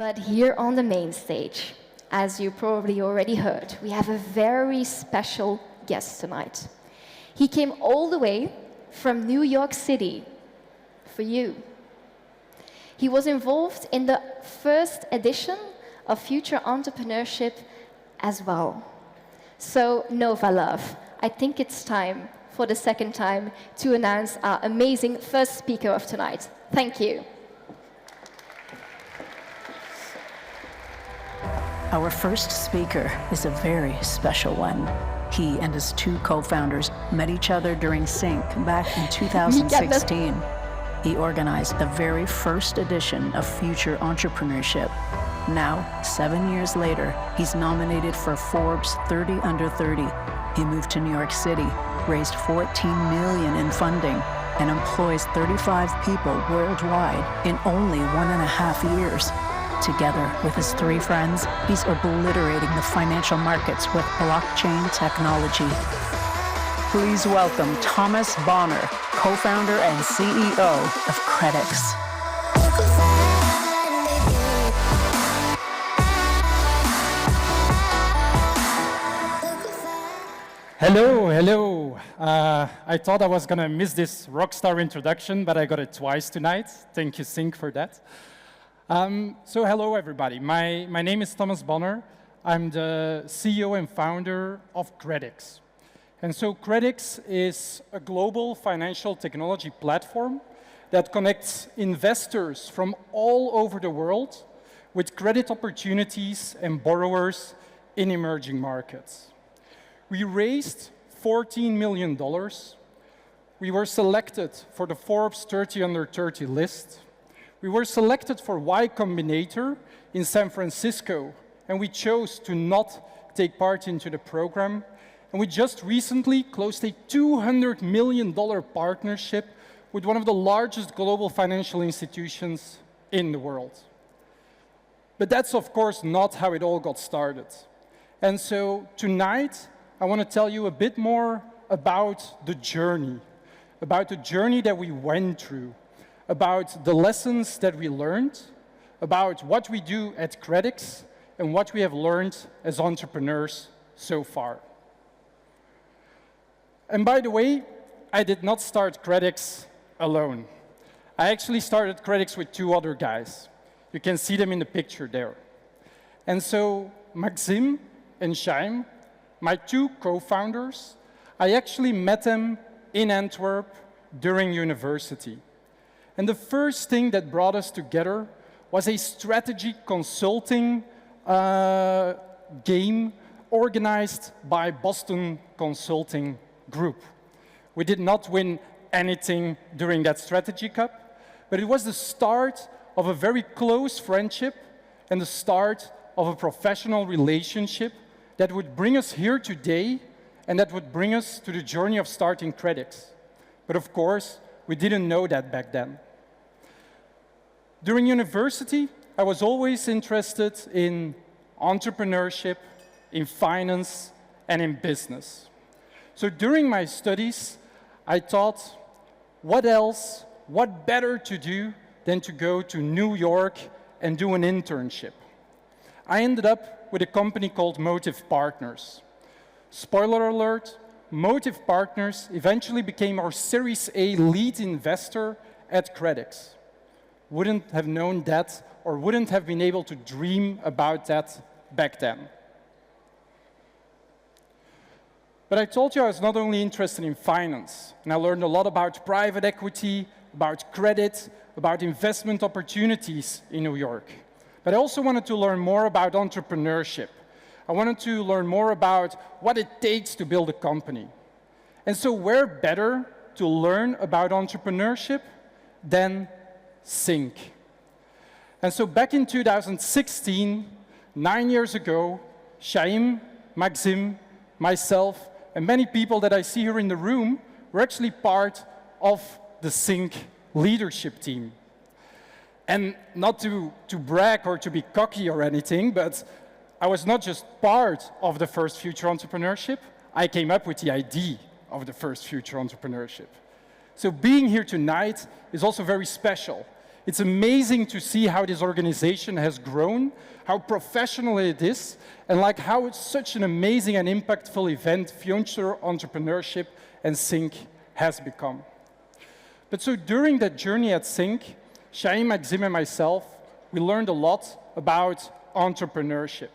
But here on the main stage, as you probably already heard, we have a very special guest tonight. He came all the way from New York City for you. He was involved in the first edition of Future Entrepreneurship as well. So, Nova Love, I think it's time for the second time to announce our amazing first speaker of tonight. Thank you. Our first speaker is a very special one. He and his two co-founders met each other during Sync back in 2016. He organized the very first edition of Future Entrepreneurship. Now, 7 years later, he's nominated for Forbes 30 Under 30. He moved to New York City, raised $14 million in funding, and employs 35 people worldwide in only 1.5 years. Together with his 3 friends, he's obliterating the financial markets with blockchain technology. Please welcome Thomas Bohner, co-founder and CEO of Credix. Hello, hello. I thought I was going to miss this rockstar introduction, but I got it twice tonight. Thank you, Sync, for that. So hello, everybody. My name is Thomas Bohner. I'm the CEO and founder of Credix. And so Credix is a global financial technology platform that connects investors from all over the world with credit opportunities and borrowers in emerging markets. We raised $14 million. We were selected for the Forbes 30 Under 30 list. We were selected for Y Combinator in San Francisco, and we chose to not take part into the program. And we just recently closed a $200 million partnership with one of the largest global financial institutions in the world. But that's, of course, not how it all got started. And so tonight, I want to tell you a bit more about the journey that we went through, about the lessons that we learned, about what we do at Credix, and what we have learned as entrepreneurs so far. And by the way, I did not start Credix alone. I actually started Credix with 2 other guys. You can see them in the picture there. And so Maxime and Chaim, my 2 co-founders, I actually met them in Antwerp during university. And the first thing that brought us together was a strategy consulting game organized by Boston Consulting Group. We did not win anything during that strategy cup, but it was the start of a very close friendship and the start of a professional relationship that would bring us here today and that would bring us to the journey of starting Credix. But of course, we didn't know that back then. During university, I was always interested in entrepreneurship, in finance, and in business. So during my studies, I thought, what better to do than to go to New York and do an internship? I ended up with a company called Motive Partners. Spoiler alert, Motive Partners eventually became our Series A lead investor at Credix. Wouldn't have known that or wouldn't have been able to dream about that back then. But I told you I was not only interested in finance, and I learned a lot about private equity, about credit, about investment opportunities in New York. But I also wanted to learn more about entrepreneurship. I wanted to learn more about what it takes to build a company. And so where better to learn about entrepreneurship than Sync? And so back in 2016, 9 years ago, Chaim, Maxime, myself, and many people that I see here in the room were actually part of the Sync leadership team. And not to brag or to be cocky or anything, but I was not just part of the first Future Entrepreneurship, I came up with the idea of the first Future Entrepreneurship. So being here tonight is also very special, It's amazing to see how this organization has grown, how professional it is, and like how it's such an amazing and impactful event Future Entrepreneurship and Sync has become. But so during that journey at Sync, Shaim, Maxime, and myself, we learned a lot about entrepreneurship.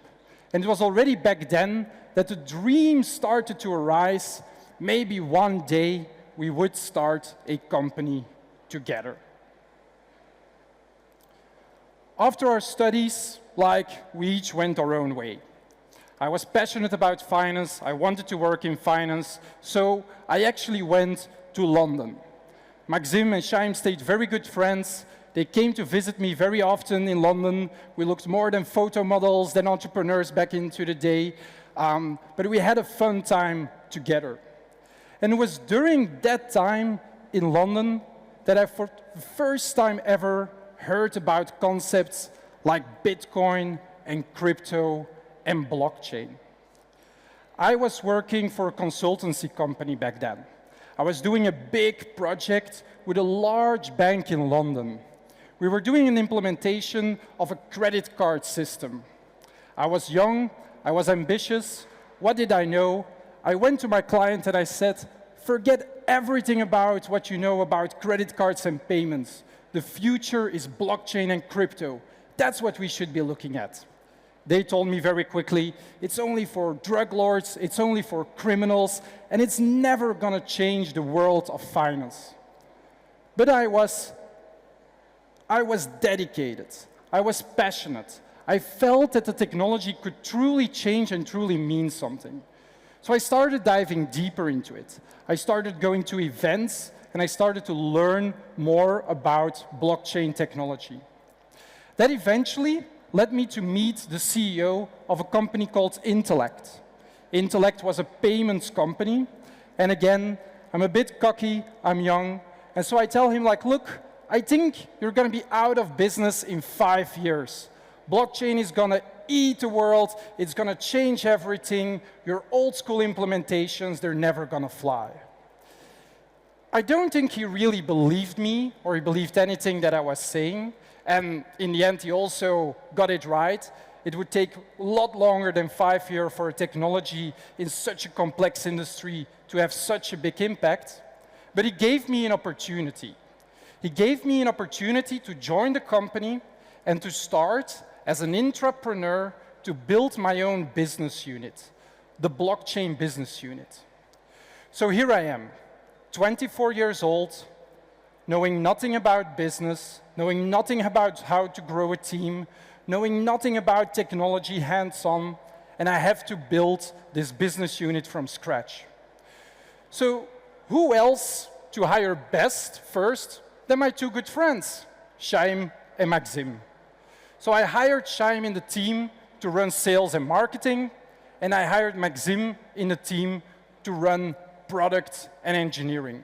And it was already back then that the dream started to arise. Maybe one day we would start a company together. After our studies, we each went our own way. I was passionate about finance. I wanted to work in finance. So I actually went to London. Maxime and Shaim stayed very good friends. They came to visit me very often in London. We looked more than photo models than entrepreneurs back into the day. But we had a fun time together. And it was during that time in London that I, for the first time ever, heard about concepts like Bitcoin and crypto and blockchain. I was working for a consultancy company back then. I was doing a big project with a large bank in London. We were doing an implementation of a credit card system. I was young, I was ambitious. What did I know? I went to my client and I said, forget everything about what you know about credit cards and payments. The future is blockchain and crypto. That's what we should be looking at. They told me very quickly, it's only for drug lords, it's only for criminals, and it's never gonna change the world of finance. But I was dedicated, I was passionate. I felt that the technology could truly change and truly mean something. So I started diving deeper into it. I started going to events, and I started to learn more about blockchain technology. That eventually led me to meet the CEO of a company called Intellect. Intellect was a payments company, and again, I'm a bit cocky, I'm young, and so I tell him, look, I think you're gonna be out of business in 5 years. Blockchain is gonna eat the world, it's gonna change everything, your old school implementations, they're never gonna fly. I don't think he really believed me, or he believed anything that I was saying, and in the end, he also got it right. It would take a lot longer than 5 years for a technology in such a complex industry to have such a big impact, but he gave me an opportunity. He gave me an opportunity to join the company and to start as an intrapreneur to build my own business unit, the blockchain business unit. So here I am, 24 years old, knowing nothing about business, knowing nothing about how to grow a team, knowing nothing about technology hands-on, and I have to build this business unit from scratch. So who else to hire best first than my two good friends, Shaim and Maxime? So I hired Shaim in the team to run sales and marketing, and I hired Maxime in the team to run product and engineering.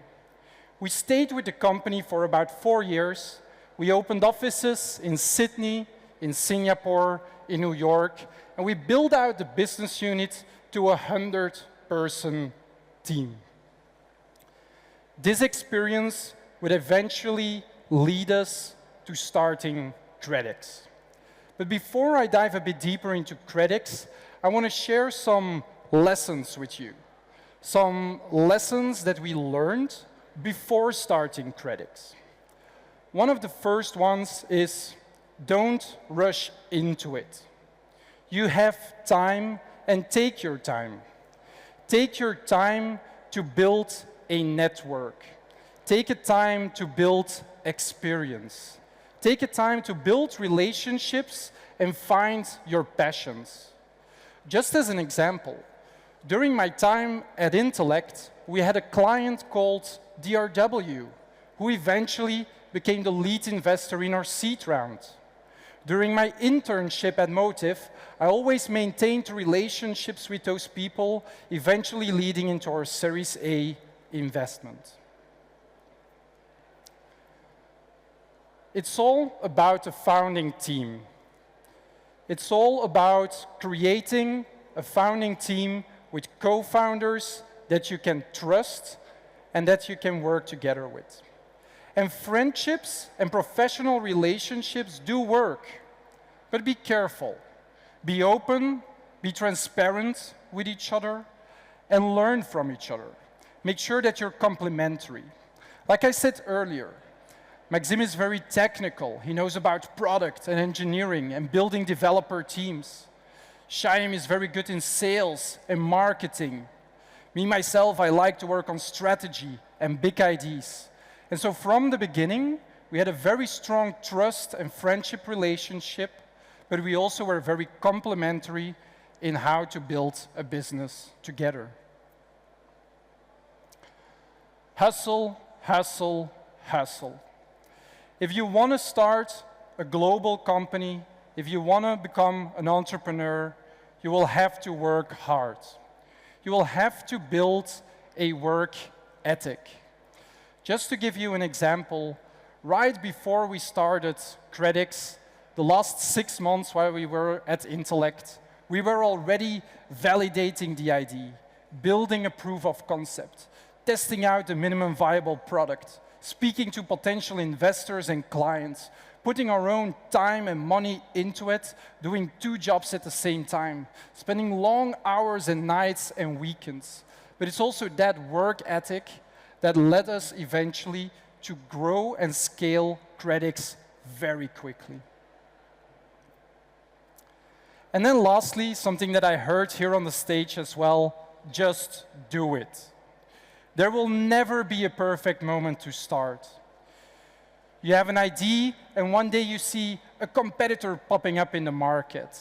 We stayed with the company for about 4 years. We opened offices in Sydney, in Singapore, in New York, and we built out the business unit to a 100-person team. This experience would eventually lead us to starting Credix. But before I dive a bit deeper into Credix, I want to share some lessons with you. Some lessons that we learned before starting Credix. One of the first ones is don't rush into it. You have time, and take your time. Take your time to build a network. Take a time to build experience. Take a time to build relationships and find your passions. Just as an example, during my time at Intellect, we had a client called DRW, who eventually became the lead investor in our seed round. During my internship at Motive, I always maintained relationships with those people, eventually leading into our Series A investment. It's all about a founding team. It's all about creating a founding team with co-founders that you can trust and that you can work together with. And friendships and professional relationships do work, but be careful. Be open, be transparent with each other, and learn from each other. Make sure that you're complementary. Like I said earlier, Maxime is very technical. He knows about product and engineering and building developer teams. Shaim is very good in sales and marketing. Me, myself, I like to work on strategy and big ideas. And so from the beginning, we had a very strong trust and friendship relationship, but we also were very complementary in how to build a business together. Hustle, hustle, hustle. If you want to start a global company, if you want to become an entrepreneur, you will have to work hard. You will have to build a work ethic. Just to give you an example, right before we started Credix, the last 6 months while we were at Intellect, we were already validating the idea, building a proof of concept, testing out the minimum viable product, speaking to potential investors and clients, putting our own time and money into it, doing 2 jobs at the same time, spending long hours and nights and weekends. But it's also that work ethic that led us eventually to grow and scale Credix very quickly. And then lastly, something that I heard here on the stage as well, just do it. There will never be a perfect moment to start. You have an idea, and one day you see a competitor popping up in the market.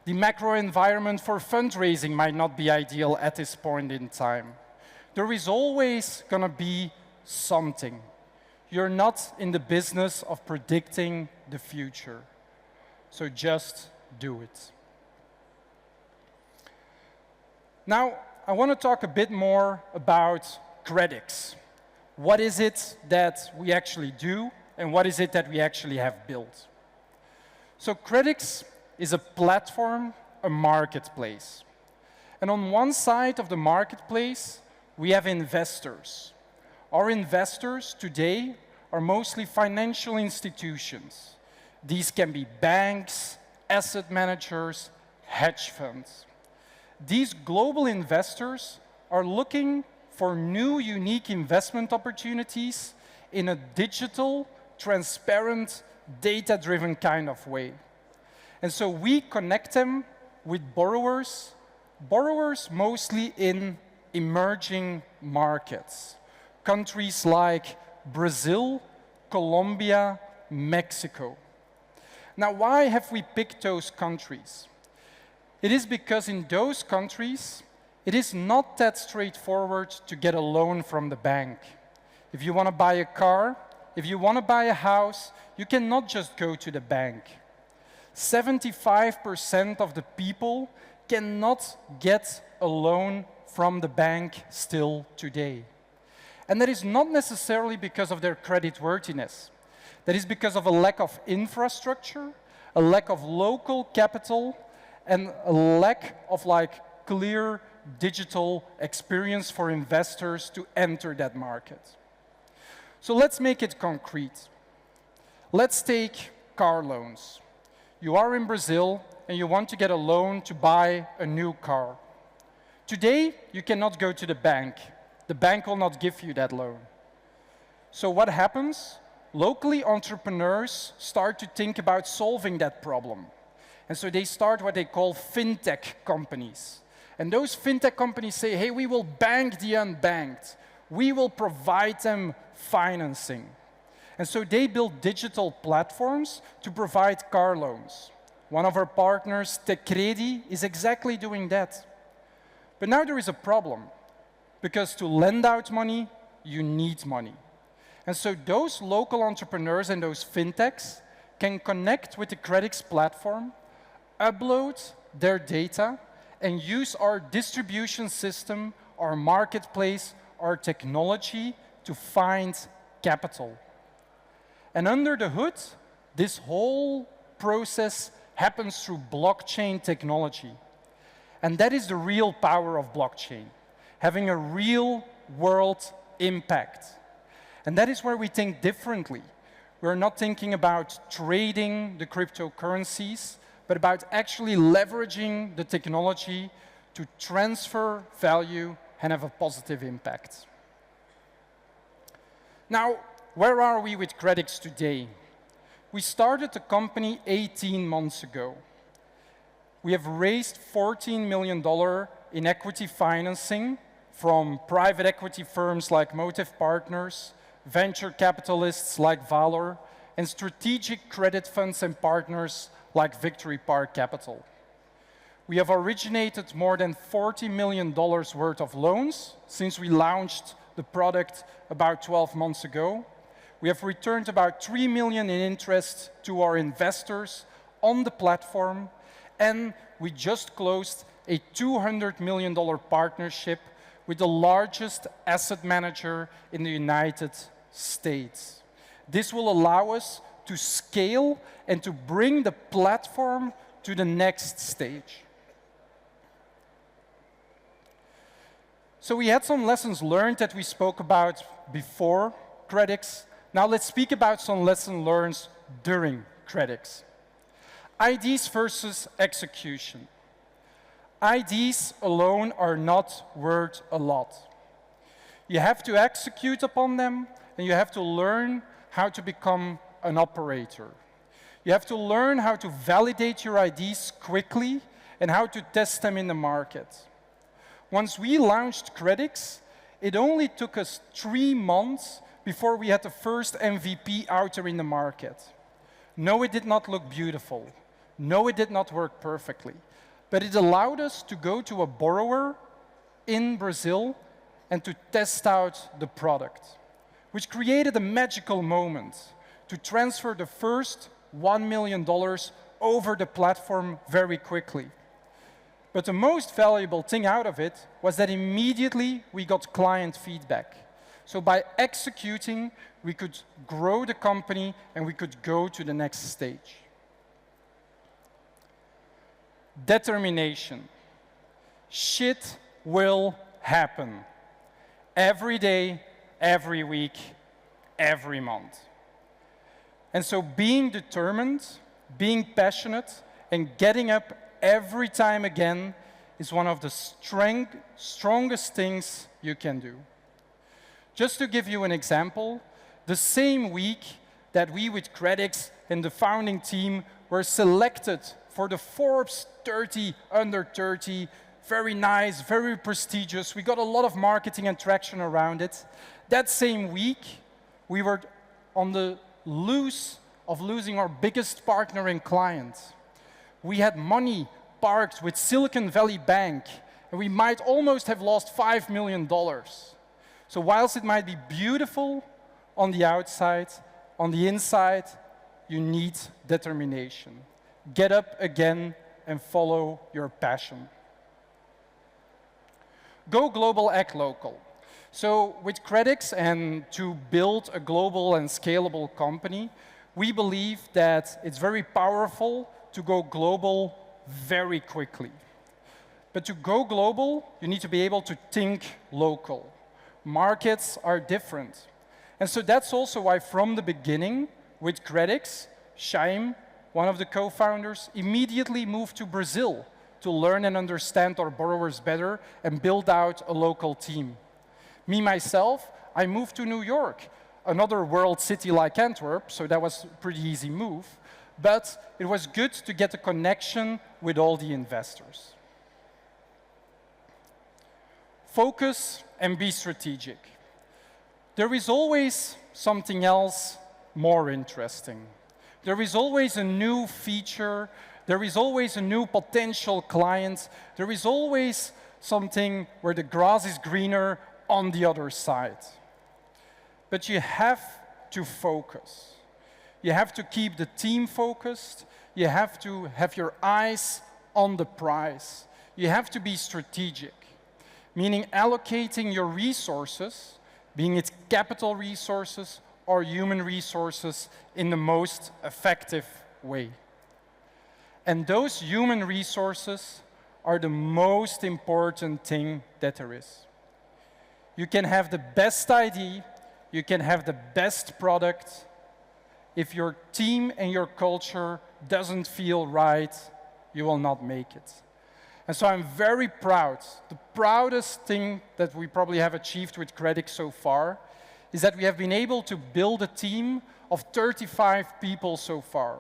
The macro environment for fundraising might not be ideal at this point in time. There is always going to be something. You're not in the business of predicting the future. So just do it. Now, I want to talk a bit more about Credix. What is it that we actually do, and what is it that we actually have built? So Credix is a platform, a marketplace. And on one side of the marketplace, we have investors. Our investors today are mostly financial institutions. These can be banks, asset managers, hedge funds. These global investors are looking for new, unique investment opportunities in a digital, transparent, data-driven kind of way. And so we connect them with borrowers mostly in emerging markets, countries like Brazil, Colombia, Mexico. Now, why have we picked those countries? It is because in those countries, it is not that straightforward to get a loan from the bank. If you want to buy a car, if you want to buy a house, you cannot just go to the bank. 75% of the people cannot get a loan from the bank still today. And that is not necessarily because of their creditworthiness. That is because of a lack of infrastructure, a lack of local capital, and a lack of clear digital experience for investors to enter that market. So let's make it concrete. Let's take car loans. You are in Brazil and you want to get a loan to buy a new car. Today, you cannot go to the bank. The bank will not give you that loan. So what happens? Locally, entrepreneurs start to think about solving that problem. And so they start what they call fintech companies. And those fintech companies say, hey, we will bank the unbanked. We will provide them financing. And so they build digital platforms to provide car loans. One of our partners, Credix, is exactly doing that. But now there is a problem, because to lend out money, you need money. And so those local entrepreneurs and those fintechs can connect with the Credix platform, upload their data, and use our distribution system, our marketplace, our technology to find capital. And under the hood, this whole process happens through blockchain technology. And that is the real power of blockchain, having a real world impact. And that is where we think differently. We're not thinking about trading the cryptocurrencies, but about actually leveraging the technology to transfer value and have a positive impact. Now, where are we with Credix today? We started the company 18 months ago. We have raised $14 million in equity financing from private equity firms like Motive Partners, venture capitalists like Valor, and strategic credit funds and partners like Victory Park Capital. We have originated more than $40 million worth of loans since we launched the product about 12 months ago. We have returned about $3 million in interest to our investors on the platform, and we just closed a $200 million partnership with the largest asset manager in the United States. This will allow us to scale and to bring the platform to the next stage. So we had some lessons learned that we spoke about before Credix. Now let's speak about some lessons learned during Credix. Ideas versus execution. Ideas alone are not worth a lot. You have to execute upon them, and you have to learn how to become an operator. You have to learn how to validate your ideas quickly and how to test them in the market. Once we launched Credix, it only took us 3 months before we had the first MVP out there in the market. No, it did not look beautiful. No, it did not work perfectly. But it allowed us to go to a borrower in Brazil and to test out the product, which created a magical moment to transfer the first $1 million over the platform very quickly. But the most valuable thing out of it was that immediately we got client feedback. So by executing, we could grow the company and we could go to the next stage. Determination. Shit will happen. Every day, every week, every month. And so being determined, being passionate, and getting up every time again is one of the strongest things you can do. Just to give you an example, the same week that we with Credix and the founding team were selected for the Forbes 30 under 30, very nice, very prestigious. We got a lot of marketing and traction around it. That same week, we were on the loose of losing our biggest partner and client. We had money parked with Silicon Valley Bank, and we might almost have lost $5 million. So whilst it might be beautiful on the outside, on the inside, you need determination. Get up again and follow your passion. Go global, act local. So with Credix and to build a global and scalable company, we believe that it's very powerful to go global very quickly. But to go global, you need to be able to think local. Markets are different. And so that's also why from the beginning, with Credix, Shaim, one of the co-founders, immediately moved to Brazil to learn and understand our borrowers better and build out a local team. Me, myself, I moved to New York, another world city like Antwerp, so that was a pretty easy move. But it was good to get a connection with all the investors. Focus and be strategic. There is always something else more interesting. There is always a new feature. There is always a new potential client. There is always something where the grass is greener on the other side. But you have to focus. You have to keep the team focused. You have to have your eyes on the prize. You have to be strategic, meaning allocating your resources, being it capital resources or human resources, in the most effective way. And those human resources are the most important thing that there is. You can have the best idea, you can have the best product. If your team and your culture doesn't feel right, you will not make it. And so I'm very proud. The proudest thing that we probably have achieved with Credix so far is that we have been able to build a team of 35 people so far.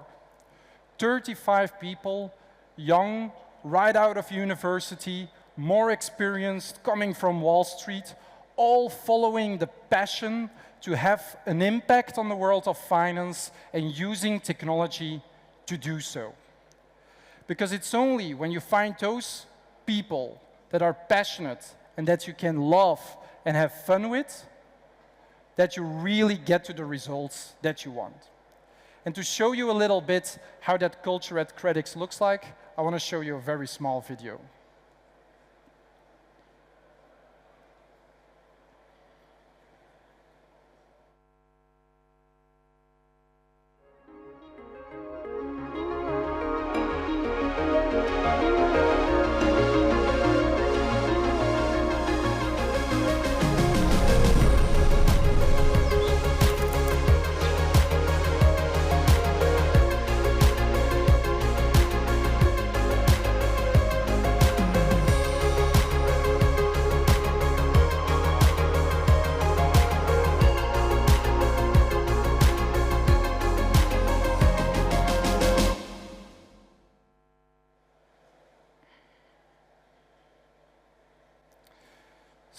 35 people, young, right out of university, more experienced, coming from Wall Street, all following the passion to have an impact on the world of finance and using technology to do so. Because it's only when you find those people that are passionate and that you can love and have fun with that you really get to the results that you want. And to show you a little bit how that culture at Credix looks like, I want to show you a very small video.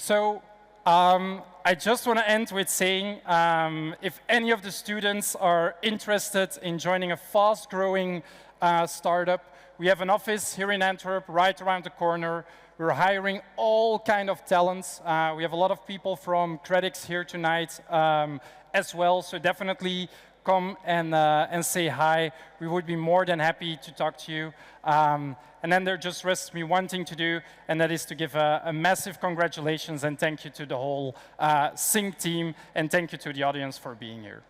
So I just want to end with saying, if any of the students are interested in joining a fast-growing startup, we have an office here in Antwerp, right around the corner. We're hiring all kind of talents. We have a lot of people from Credix here tonight as well, so definitely come and say hi. We would be more than happy to talk to you. And then there just rests me one thing to do, and that is to give a massive congratulations and thank you to the whole Sync team, and thank you to the audience for being here.